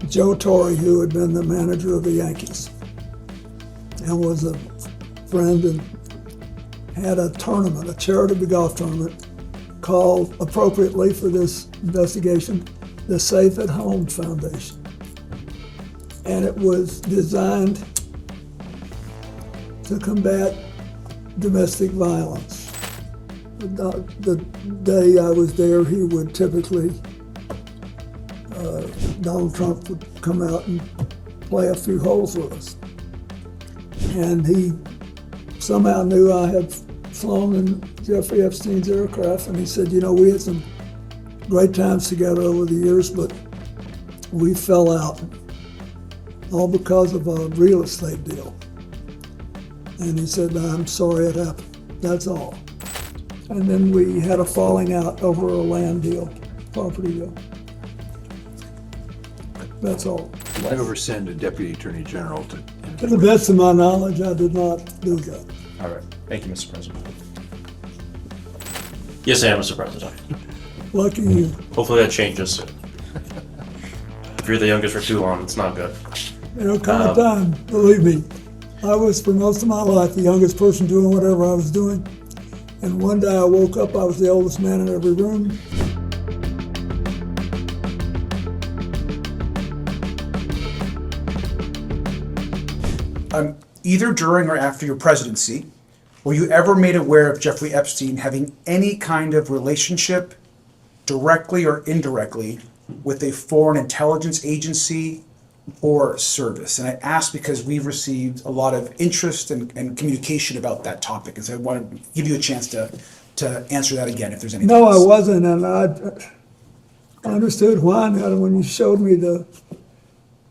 Joe Torre, who had been the manager of the Yankees and was a friend, and had a tournament, a charitable golf tournament, called appropriately for this investigation, the Safe at Home Foundation. And it was designed to combat domestic violence. The day I was there, he would typically, Donald Trump would come out and play a few holes with us. And he somehow knew I had flown in Jeffrey Epstein's aircraft, and he said, you know, we had some great times together over the years, but we fell out, all because of a real estate deal. And he said, I'm sorry it happened, that's all. And then we had a falling out over a land deal, property deal. That's all. Did you ever send a deputy attorney general to? To the best of my knowledge, I did not do that. All right. Thank you, Mr. President. Yes, I am, Mr. President. Lucky you. Hopefully that changes soon. If you're the youngest for too long, it's not good. There'll come a time, believe me. I was, for most of my life, the youngest person doing whatever I was doing. And one day I woke up, I was the oldest man in every room. Either during or after your presidency, were you ever made aware of Jeffrey Epstein having any kind of relationship, directly or indirectly, with a foreign intelligence agency or service? And I ask because we've received a lot of interest and communication about that topic, and so I want to give you a chance to answer that again if there's anything No, else. I wasn't, and I understood why now when you showed me the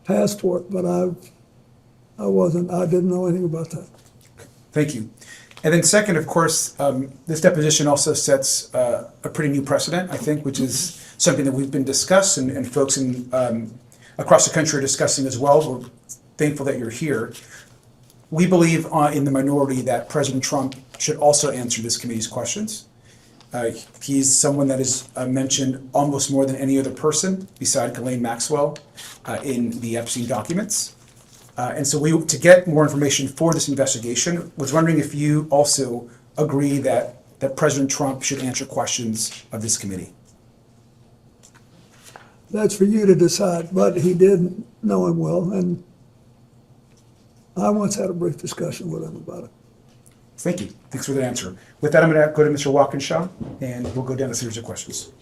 passport, but I wasn't, I didn't know anything about that. Thank you. And then second, of course, this deposition also sets a pretty new precedent, I think, which is something that we've been discussing and folks in across the country are discussing as well. We're thankful that you're here. We believe in the minority that President Trump should also answer this committee's questions. He's someone that is mentioned almost more than any other person beside Ghislaine Maxwell in the Epstein documents. And so to get more information for this investigation, was wondering if you also agree that President Trump should answer questions of this committee. That's for you to decide, but he did know him well, and I once had a brief discussion with him about it. Thank you. Thanks for that answer. With that, I'm going to go to Mr. Walkinshaw, and we'll go down a series of questions.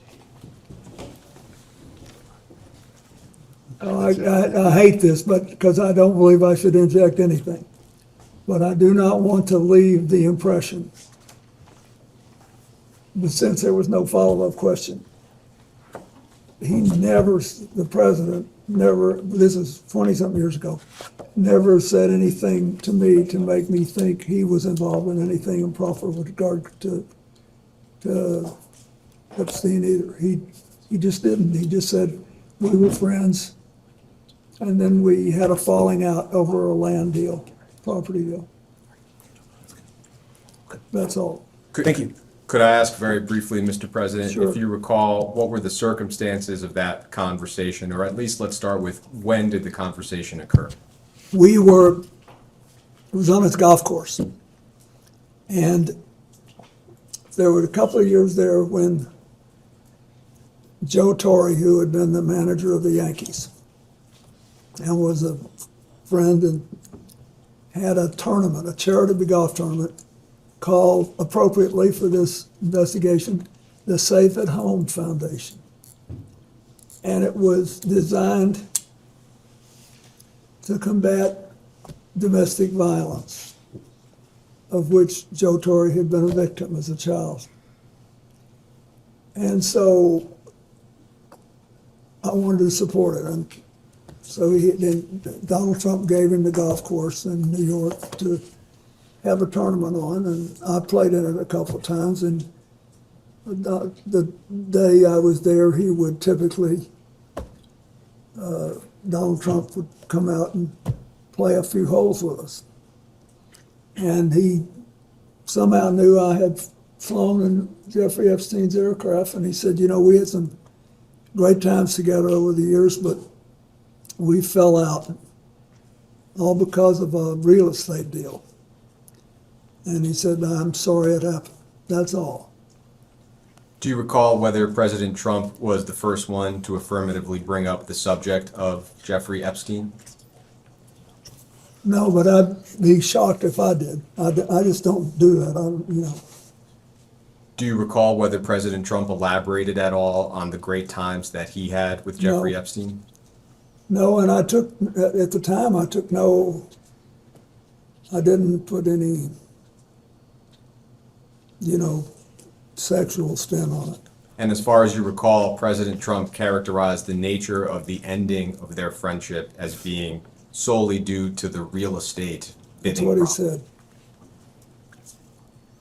I hate this, but because I don't believe I should inject anything. But I do not want to leave the impression, but since there was no follow-up question, he never, the president never, this is 20-something years ago, never said anything to me to make me think he was involved in anything improper with regard to Epstein either. He just didn't. He just said we were friends. And then we had a falling out over a land deal, property deal. That's all. Thank you. Could I ask very briefly, Mr. President, Sure. if you recall, what were the circumstances of that conversation? Or at least let's start with, when did the conversation occur? It was on its golf course. And there were a couple of years there when Joe Torre, who had been the manager of the Yankees and was a friend, and had a tournament, a charitable golf tournament, called appropriately for this investigation, the Safe at Home Foundation. And it was designed to combat domestic violence, of which Joe Torre had been a victim as a child. And so I wanted to support it. And so Donald Trump gave him the golf course in New York to have a tournament on, and I played in it a couple of times. And the day I was there, he would typically, Donald Trump would come out and play a few holes with us. And he somehow knew I had flown in Jeffrey Epstein's aircraft, and he said, you know, we had some great times together over the years, but we fell out, all because of a real estate deal. And he said, I'm sorry it happened. That's all. Do you recall whether President Trump was the first one to affirmatively bring up the subject of Jeffrey Epstein? No, but I'd be shocked if I did. I just don't do that. Do you recall whether President Trump elaborated at all on the great times that he had with Jeffrey No. Epstein? No, and at the time, I didn't put any, sexual spin on it. And as far as you recall, President Trump characterized the nature of the ending of their friendship as being solely due to the real estate That's bidding what he problem. said.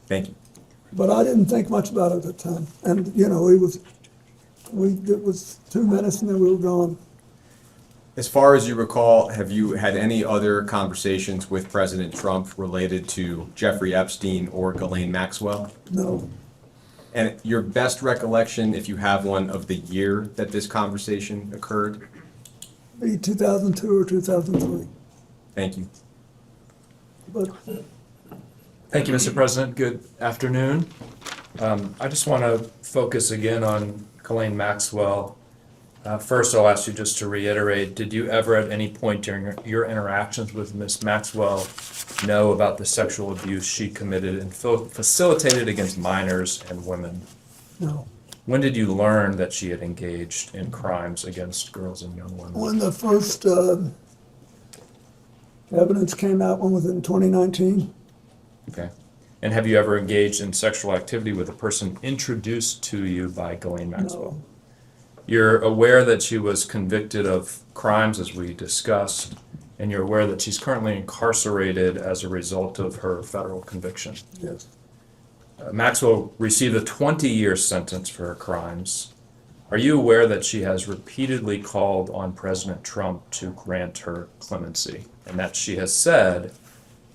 Thank you. But I didn't think much about it at the time. And, it was 2 minutes and then we were gone. As far as you recall, have you had any other conversations with President Trump related to Jeffrey Epstein or Ghislaine Maxwell? No, And your best recollection, if you have one, of the year that this conversation occurred? be 2002 or 2003. Thank you. But Thank you, Mr. President. Good afternoon. I just want to focus again on Ghislaine Maxwell. First, I'll ask you just to reiterate, did you ever at any point during your interactions with Ms. Maxwell know about the sexual abuse she committed and facilitated against minors and women? no, When did you learn that she had engaged in crimes against girls and young women? when the first evidence came out, when was it, in 2019? Okay. And have you ever engaged in sexual activity with a person introduced to you by Ghislaine Maxwell? No. You're aware that she was convicted of crimes, as we discussed, and you're aware that she's currently incarcerated as a result of her federal conviction. Yes, Maxwell received a 20-year sentence for her crimes. Are you aware that she has repeatedly called on President Trump to grant her clemency, and that she has said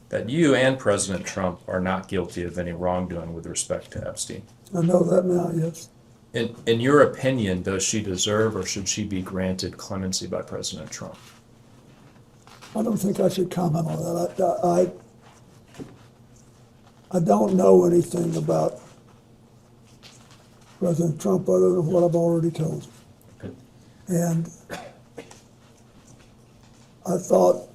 that you and President Trump are not guilty of any wrongdoing with respect to Epstein? I know that now, yes. In your opinion, does she deserve or should she be granted clemency by President Trump? I don't think I should comment on that. I don't know anything about President Trump other than what I've already told you. Okay. And I thought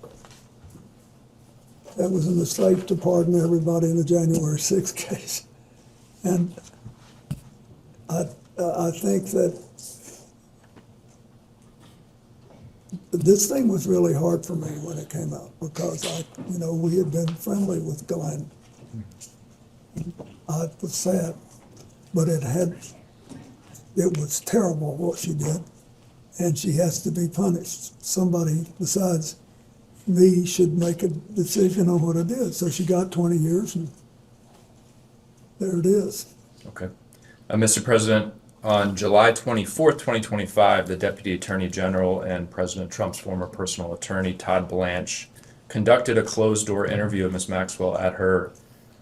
it was a mistake to pardon everybody in the January 6th case. And I think that this thing was really hard for me when it came out because we had been friendly with Ghislaine. I was sad, but it was terrible what she did, and she has to be punished. Somebody besides me should make a decision on what it is. So she got 20 years, and there it is. Okay. Mr. President, on July 24th, 2025, the Deputy Attorney General and President Trump's former personal attorney, Todd Blanche, conducted a closed-door interview of Ms. Maxwell at her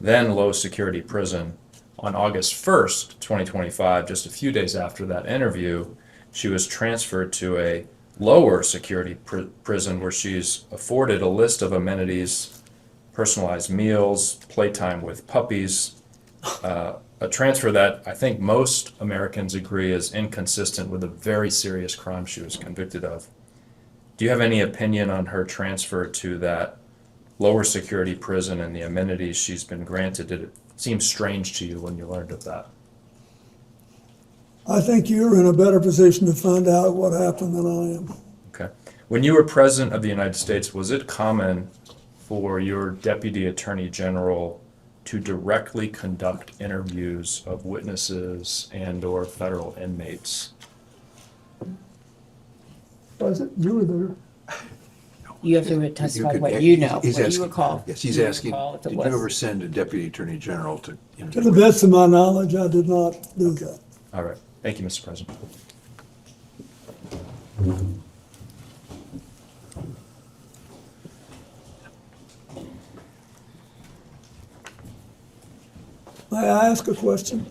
then low-security prison. On August 1st, 2025, just a few days after that interview, she was transferred to a lower security prison where she's afforded a list of amenities, personalized meals, playtime with puppies, a transfer that I think most Americans agree is inconsistent with a very serious crime she was convicted of. Do you have any opinion on her transfer to that lower security prison and the amenities she's been granted? Did it seem strange to you when you learned of that? I think you're in a better position to find out what happened than I am. Okay. When you were President of the United States, was it common for your Deputy Attorney General to directly conduct interviews of witnesses and/or federal inmates? Was it? You were there. You have to testify could- what you know, he's what you asking- recall. Yes, he's You asking, recall if it did was- you ever send a deputy attorney general to? To the best of my knowledge, I did not do that. All right. Thank you, Mr. President. May I ask a question?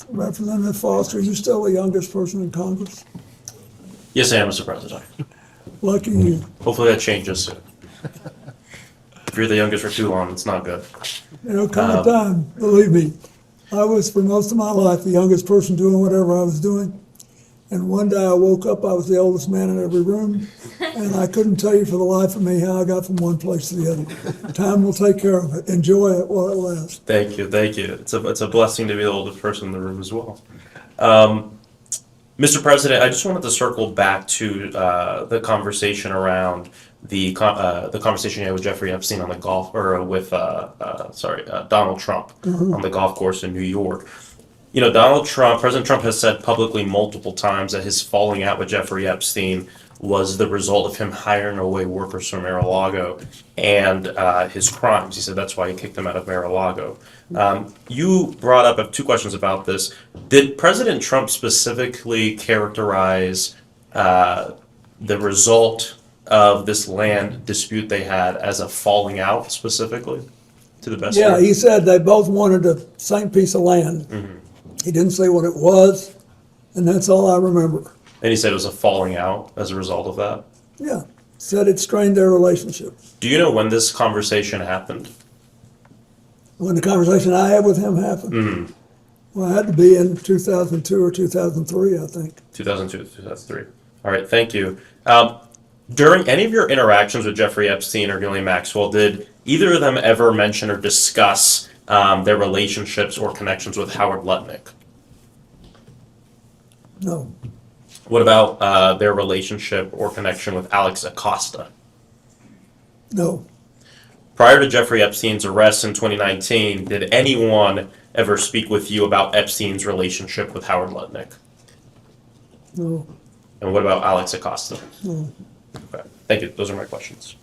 Representative Foster, you're still the youngest person in Congress. Yes, I am, Mr. President. Lucky you. Hopefully that changes soon. If you're the youngest for too long, it's not good. There'll come a time, believe me. I was for most of my life the youngest person doing whatever I was doing. And one day I woke up, I was the oldest man in every room, and I couldn't tell you for the life of me how I got from one place to the other. Time will take care of it. Enjoy it while it lasts. Thank you, thank you. It's a blessing to be the oldest person in the room as well. Mr. President, I just wanted to circle back to the conversation around the conversation you had with Jeffrey Epstein on the golf, or with Donald Trump on the golf course in New York. You know, President Trump has said publicly multiple times that his falling out with Jeffrey Epstein was the result of him hiring away workers from Mar-a-Lago and his crimes. He said that's why he kicked them out of Mar-a-Lago. You brought up, I have two questions about this. Did President Trump specifically characterize the result of this land dispute they had as a falling out specifically, to the best? Yeah, he said they both wanted the same piece of land. He didn't say what it was, and that's all I remember. And he said it was a falling out as a result of that. Yeah, said it strained their relationship. Do you know when this conversation happened? When the conversation I had with him happened, well, it had to be in 2002 or 2003, I think. 2002, 2003. All right, thank you. During any of your interactions with Jeffrey Epstein or Ghislaine Maxwell, did either of them ever mention or discuss their relationships or connections with Howard Lutnick? No, What about their relationship or connection with Alex Acosta? no, Prior to Jeffrey Epstein's arrest in 2019, did anyone ever speak with you about Epstein's relationship with Howard Lutnick? no, And what about Alex Acosta? no. Okay. Thank you. Those are my questions.